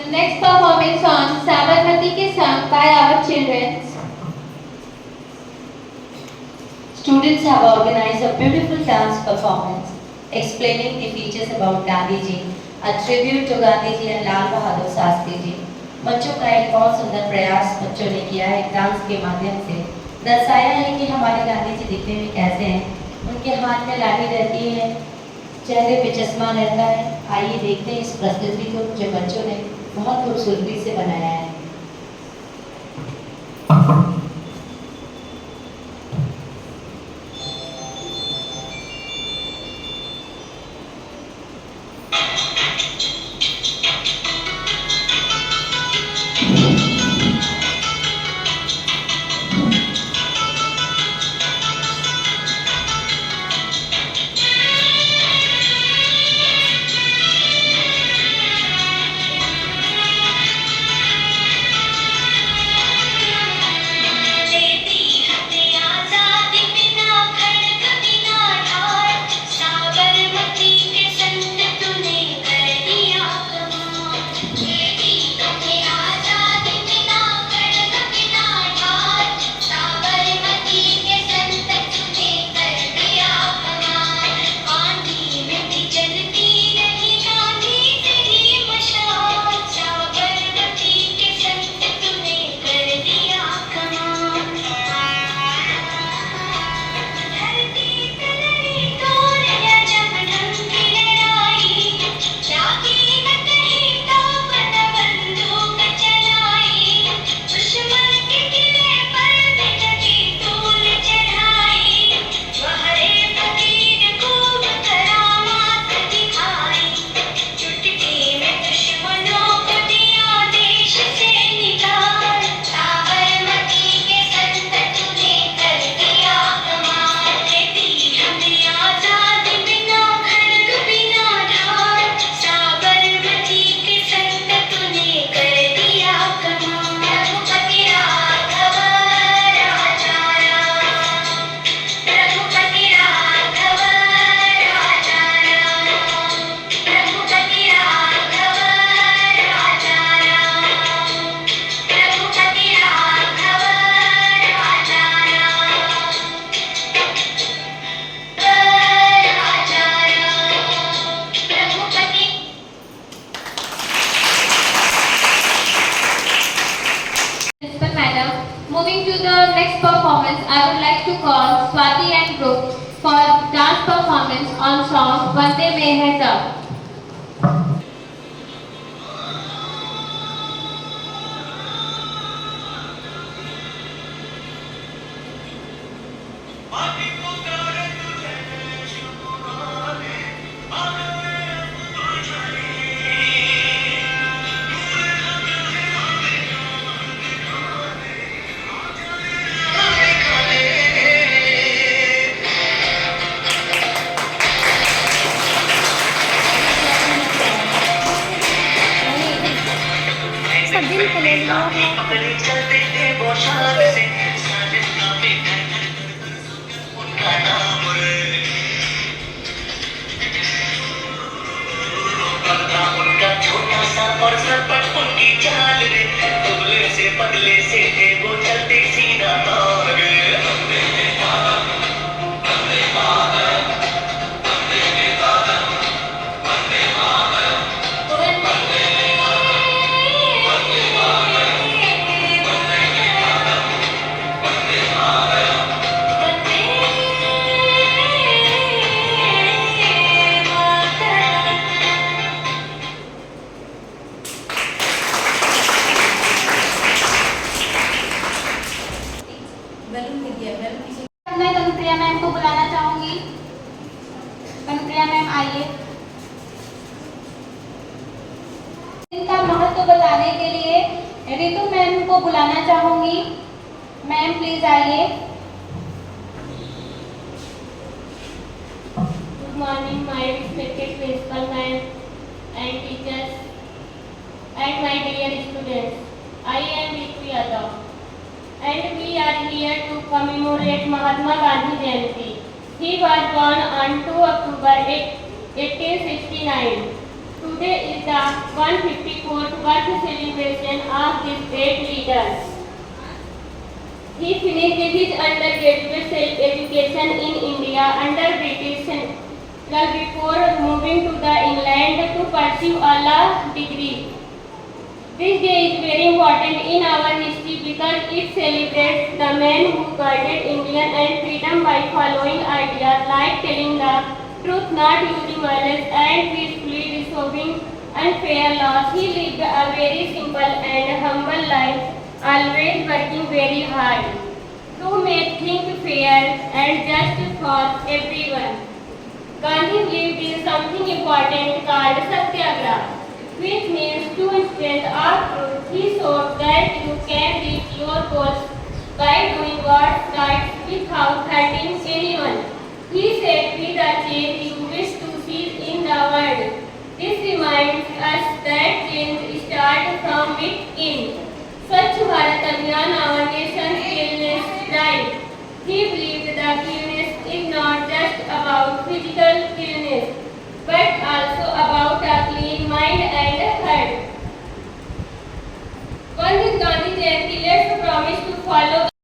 The next performance on Sabarmati Ki Sang by our children. Students have organized a beautiful dance performance explaining the features about Gandhiji, a tribute to Gandhiji and Lal Bahadur Shastri ji. बच्चों का एक बहुत सुंदर प्रयास बच्चों ने किया है डांस के माध्यम से दर्शाया है कि हमारे गांधी जी दिखने में कैसे हैं। उनके हाथ में लाठी रहती है, चेहरे पे चश्मा रहता है। आइए देखते हैं इस प्रस्तुति को जो बच्चों ने बहुत खूबसूरती से बनाया है। Moving to the next performance, I would like to call Swati and group for dance performance on song Vande Mehta. चलते थे वो शान से साजिश का उनका नाम उनका छोटा सा और सरपट उनकी चाल रे दुबले से पगले से थे वो चलते सीधा तार गे मैं तनुप्रिया मैम को बुलाना चाहूंगी। तनुप्रिया मैम आइए। इनका महत्व बताने के लिए रितु मैम को बुलाना चाहूंगी। मैम प्लीज आइए। Good morning, my respected principal ma'am and teachers and my dear students. I am Ritu Yadav. And we are here to commemorate Mahatma Gandhi Jayanti. He was born on 2 October 1869. Today is the 154th birth celebration of this great leader. He finished his undergraduate education in India under British rule before moving to the England to pursue a law degree. This day is very important in our history because it celebrates the men who guided India and freedom by following ideas like telling the truth, not using violence, and peacefully resolving unfair laws. He lived a very simple and humble life, always working very hard to make things fair and just for everyone. Gandhi believed in something important called Satyagraha, which means to stand up truth. He showed that you can reach your goals by doing what's right without hurting anyone. He said, "Be the change you wish to see in the world." This reminds us that change starts from within. Swachh Bharat Abhiyan, our nation's cleanliness drive. He believed that cleanliness is not just about physical cleanliness, but also about a clean mind and heart. On this Gandhi Jayanti, let's promise to follow